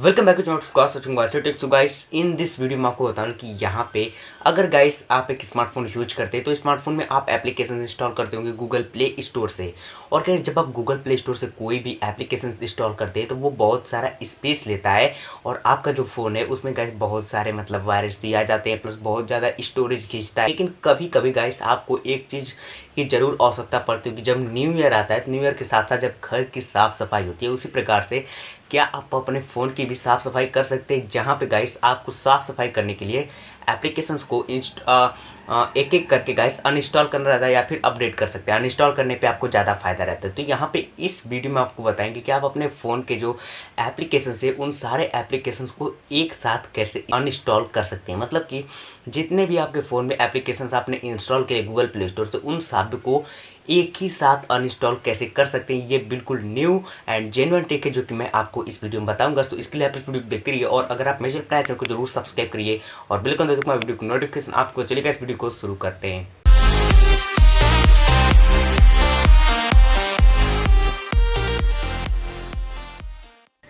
Welcome back to guys. In this video में आपको बताऊं कि यहाँ पे अगर गाइस आप एक स्मार्टफोन यूज करते हैं तो स्मार्टफोन में आप एप्लीकेशन इंस्टॉल करते होंगे गूगल प्ले स्टोर से। और गाइस जब आप गूगल प्ले स्टोर से कोई भी एप्लीकेशन इंस्टॉल करते हैं तो वो बहुत सारा स्पेस लेता है और आपका जो फ़ोन है उसमें गाइस बहुत सारे वायरस भी आ जाते हैं, प्लस बहुत ज़्यादा स्टोरेज खींचता है। लेकिन कभी कभी गाइस आपको एक चीज़ की ज़रूर आवश्यकता पड़ती है कि जब न्यू ईयर आता है तो न्यू ईयर के साथ साथ जब घर की साफ़ सफाई होती है, उसी प्रकार से क्या आप अपने फ़ोन की भी साफ़ सफाई कर सकते हैं। जहाँ पे गाइस आपको साफ़ सफाई करने के लिए एप्लीकेशंस को एक एक करके गाइस अनइंस्टॉल करना रहता है या फिर अपडेट कर सकते हैं। अनइंस्टॉल करने पे आपको ज़्यादा फ़ायदा रहता है। तो यहाँ पे इस वीडियो में आपको बताएंगे कि आप अपने फ़ोन के जो एप्लीकेशन है उन सारे एप्लीकेशंस को एक साथ कैसे अनइंस्टॉल कर सकते हैं। मतलब कि जितने भी आपके फ़ोन में एप्लीकेशंस आपने इंस्टॉल किए गूगल प्ले स्टोर से, उन सब को एक ही साथ अनइंस्टॉल कैसे कर सकते हैं। ये बिल्कुल न्यू एंड जेन्युइन ट्रिक है जो कि मैं आपको इस वीडियो में बताऊंगा। तो इसके लिए आप इस वीडियो को देखते रहिए और अगर आप मेरे चैनल को जरूर सब्सक्राइब करिए और बिल्कुल देखो वीडियो को नोटिफिकेशन आपको चलेगा। इस वीडियो को शुरू करते हैं।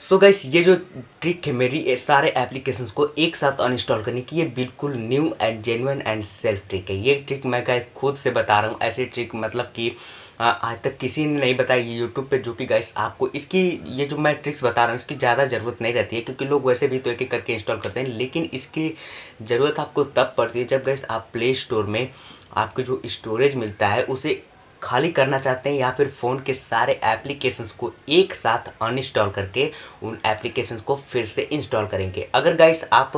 सो गाइस ये जो ट्रिक है मेरी सारे एप्लीकेशंस को एक साथ अनइंस्टॉल करने की, ये बिल्कुल new and genuine and self trick है। ये ट्रिक मैं गाइस खुद से बता रहा हूँ। ऐसी ट्रिक मतलब कि आज तक किसी ने नहीं बताई यूट्यूब पे, जो कि गाइस आपको इसकी ये जो मैं ट्रिक्स बता रहा हूँ इसकी ज़्यादा ज़रूरत नहीं रहती है, क्योंकि लोग वैसे भी तो एक एक करके इंस्टॉल करते हैं। लेकिन इसकी ज़रूरत आपको तब पड़ती है जब गाइस आप प्ले स्टोर में आपको जो स्टोरेज मिलता है उसे खाली करना चाहते हैं या फिर फ़ोन के सारे एप्लीकेशंस को एक साथ अनइंस्टॉल करके उन एप्लीकेशंस को फिर से इंस्टॉल करेंगे। अगर गाइस आप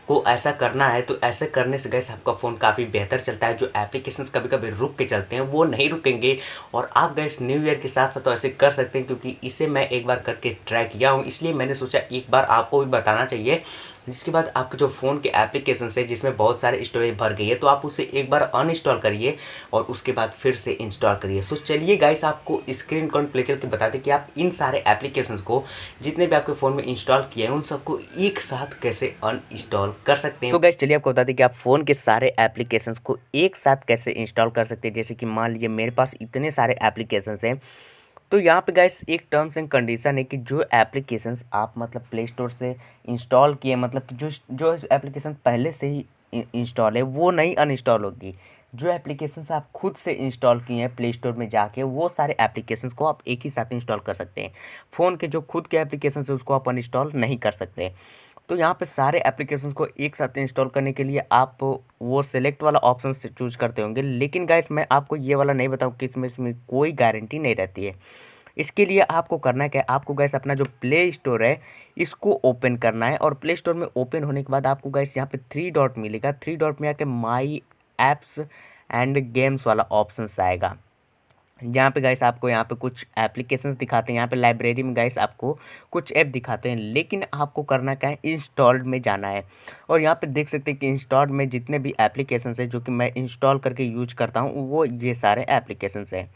को ऐसा करना है तो ऐसे करने से गाइस आपका फ़ोन काफ़ी बेहतर चलता है। जो एप्लीकेशंस कभी कभी रुक के चलते हैं वो नहीं रुकेंगे और आप गाइस न्यू ईयर के साथ साथ तो ऐसे कर सकते हैं, क्योंकि इसे मैं एक बार करके ट्राई किया हूँ, इसलिए मैंने सोचा एक बार आपको भी बताना चाहिए। जिसके बाद आपके जो फ़ोन के एप्लीकेशन है जिसमें बहुत सारे स्टोरेज भर गई है तो आप उसे एक बार अनइंस्टॉल करिए और उसके बाद फिर से इंस्टॉल करिए। सो चलिए गाइस आपको स्क्रीन कॉन प्ले करके बताते हैं कि आप इन सारे एप्लीकेशंस को जितने भी आपके फ़ोन में इंस्टॉल किए हैं उन सबको एक साथ कैसे अनइंस्टॉल कर सकते हैं। तो गाइस चलिए आपको बताते हैं कि आप फ़ोन के सारे एप्लीकेशंस को एक साथ कैसे इंस्टॉल कर सकते हैं। जैसे कि मान लीजिए मेरे पास इतने सारे एप्लीकेशंस हैं, तो यहाँ पे गाइस एक टर्म्स एंड कंडीशन है कि जो एप्लीकेशंस आप प्ले स्टोर से इंस्टॉल किए, मतलब कि जो जो एप्लीकेशन पहले से ही इंस्टॉल है वो नहीं अनइंस्टॉल होगी। जो एप्लीकेशंस आप खुद से इंस्टॉल किए हैं प्ले स्टोर में जाके, वो सारे एप्लीकेशंस को आप एक ही साथ इंस्टॉल कर सकते हैं। फ़ोन के जो खुद के एप्लीकेशन है उसको आप अनइंस्टॉल नहीं कर सकते। तो यहाँ पे सारे एप्लीकेशंस को एक साथ इंस्टॉल करने के लिए आप वो सेलेक्ट वाला ऑप्शन से चूज करते होंगे। लेकिन गाइस मैं आपको ये वाला नहीं बताऊँ कि इसमें कोई गारंटी नहीं रहती है। इसके लिए आपको करना क्या है, आपको गाइस अपना जो प्ले स्टोर है इसको ओपन करना है और प्ले स्टोर में ओपन होने के बाद आपको गाइस यहाँ पे 3 डॉट मिलेगा। 3 डॉट में आके माई ऐप्स एंड गेम्स वाला ऑप्शन आएगा। यहाँ पे गाइस आपको यहाँ पे कुछ एप्लीकेशंस दिखाते हैं। यहाँ पे लाइब्रेरी में गाइस आपको कुछ ऐप दिखाते हैं, लेकिन आपको करना क्या है, इंस्टॉल्ड में जाना है। और यहाँ पे देख सकते हैं कि इंस्टॉल्ड में जितने भी एप्लीकेशंस हैं जो कि मैं इंस्टॉल करके यूज करता हूँ वो ये सारे एप्लीकेशंस हैं।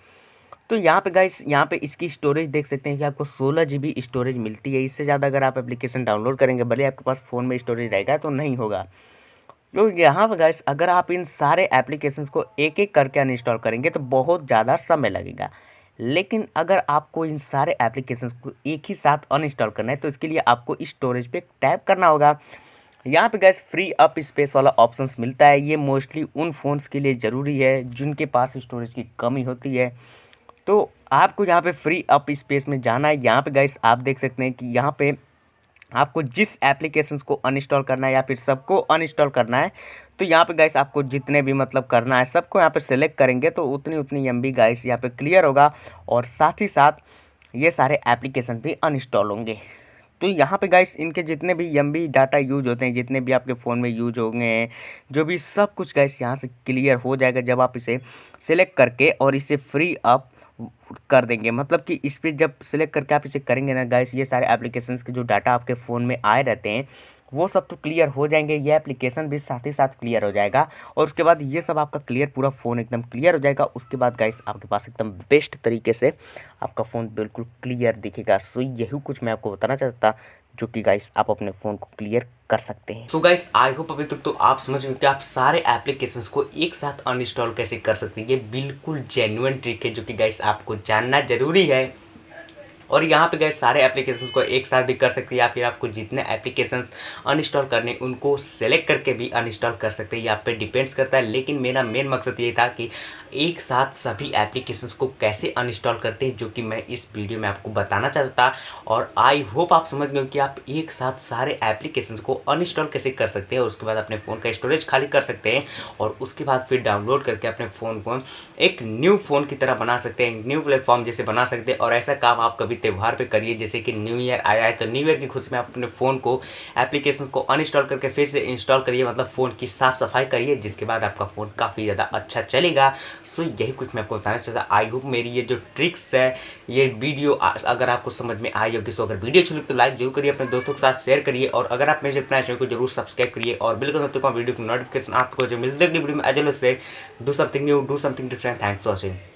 तो यहाँ पे गाइस यहाँ पे इसकी स्टोरेज देख सकते हैं कि आपको 16 GB स्टोरेज मिलती है। इससे ज़्यादा अगर आप एप्लीकेशन डाउनलोड करेंगे, भले आपके पास फ़ोन में स्टोरेज रहेगा तो नहीं होगा। तो यहाँ पे गाइस अगर आप इन सारे एप्लीकेशंस को एक एक करके अनइंस्टॉल करेंगे तो बहुत ज़्यादा समय लगेगा। लेकिन अगर आपको इन सारे एप्लीकेशंस को एक ही साथ अनइंस्टॉल करना है तो इसके लिए आपको स्टोरेज पे टैप करना होगा। यहाँ पे गैस फ्री अप स्पेस वाला ऑप्शंस मिलता है। ये मोस्टली उन फ़ोन्स के लिए ज़रूरी है जिनके पास स्टोरेज की कमी होती है। तो आपको यहाँ पे फ्री अप स्पेस में जाना है। यहाँ पे गाइस आप देख सकते हैं कि यहाँ पे आपको जिस एप्लीकेशंस को अनइंस्टॉल करना है या फिर सबको अनइंस्टॉल करना है, तो यहाँ पे गाइस आपको जितने भी करना है सबको यहाँ पे सेलेक्ट करेंगे तो उतनी एमबी गाइस यहाँ पे क्लियर होगा और साथ ही साथ ये सारे एप्लीकेशन भी अनइंस्टॉल होंगे। तो यहाँ पे गाइस इनके जितने भी एमबी डाटा यूज होते हैं, जितने भी आपके फ़ोन में यूज होंगे, जो भी सब कुछ गाइस यहाँ से क्लियर हो जाएगा जब आप इसे सेलेक्ट करके और इसे फ्री अप कर देंगे। मतलब कि इस पर जब सेलेक्ट करके आप इसे करेंगे ना गाइस, ये सारे एप्लीकेशंस के जो डाटा आपके फ़ोन में आए रहते हैं वो सब तो क्लियर हो जाएंगे, ये एप्लीकेशन भी साथ ही साथ क्लियर हो जाएगा। और उसके बाद ये सब आपका क्लियर, पूरा फ़ोन एकदम क्लियर हो जाएगा। उसके बाद गाइस आपके पास एकदम बेस्ट तरीके से आपका फ़ोन बिल्कुल क्लियर दिखेगा। सो यही कुछ मैं आपको बताना चाहता, जो कि गाइस आप अपने फ़ोन को क्लियर कर सकते हैं। सो गाइस आई होप अभी तक तो आप समझ गए कि आप सारे एप्लीकेशंस को एक साथ अनइंस्टॉल कैसे कर सकते हैं। ये बिल्कुल जेन्युइन ट्रिक है जो कि गाइस आपको जानना ज़रूरी है। और यहाँ पे गाइस सारे एप्लीकेशंस को एक साथ भी कर सकते हैं, या फिर आपको जितने एप्लीकेशंस अनइंस्टॉल करने उनको सेलेक्ट करके भी अनइंस्टॉल कर सकते हैं, ये आप पे डिपेंड्स करता है। लेकिन मेरा मेन मकसद ये था कि एक साथ सभी एप्लीकेशंस को कैसे अनइंस्टॉल करते हैं, जो कि मैं इस वीडियो में आपको बताना चाहता था। और आई होप आप समझ गए कि आप एक साथ सारे एप्लीकेशंस को अनइंस्टॉल कैसे कर सकते हैं, और उसके बाद अपने फ़ोन का स्टोरेज खाली कर सकते हैं, और उसके बाद फिर डाउनलोड करके अपने फ़ोन को एक न्यू फ़ोन की तरह बना सकते हैं, न्यू प्लेटफॉर्म जैसे बना सकते हैं। और ऐसा काम आप कभी त्यौहार पे करिए, जैसे कि न्यू ईयर आया है तो न्यू ईयर की खुशी में आप अपने फ़ोन को एप्लीकेशन को अनइंस्टॉल करके फिर से इंस्टॉल करिए, मतलब फ़ोन की साफ़ सफाई करिए, जिसके बाद आपका फ़ोन काफ़ी ज़्यादा अच्छा चलेगा। सो यही कुछ मैं आपको बताना चाहता। आई होप मेरी ये जो ट्रिक्स है, ये वीडियो अगर आपको समझ में आई होगी, सो अगर वीडियो अच्छी लगी तो लाइक जरूर करिए, अपने दोस्तों के साथ शेयर करिए, और अगर आप मेरे अपना चैनल को जरूर सब्सक्राइब करिए, और बिल्कुल वीडियो की नोटिफिकेशन आपको जो मिलते वीडियो में एज से do something new, do something different. Thanks for watching.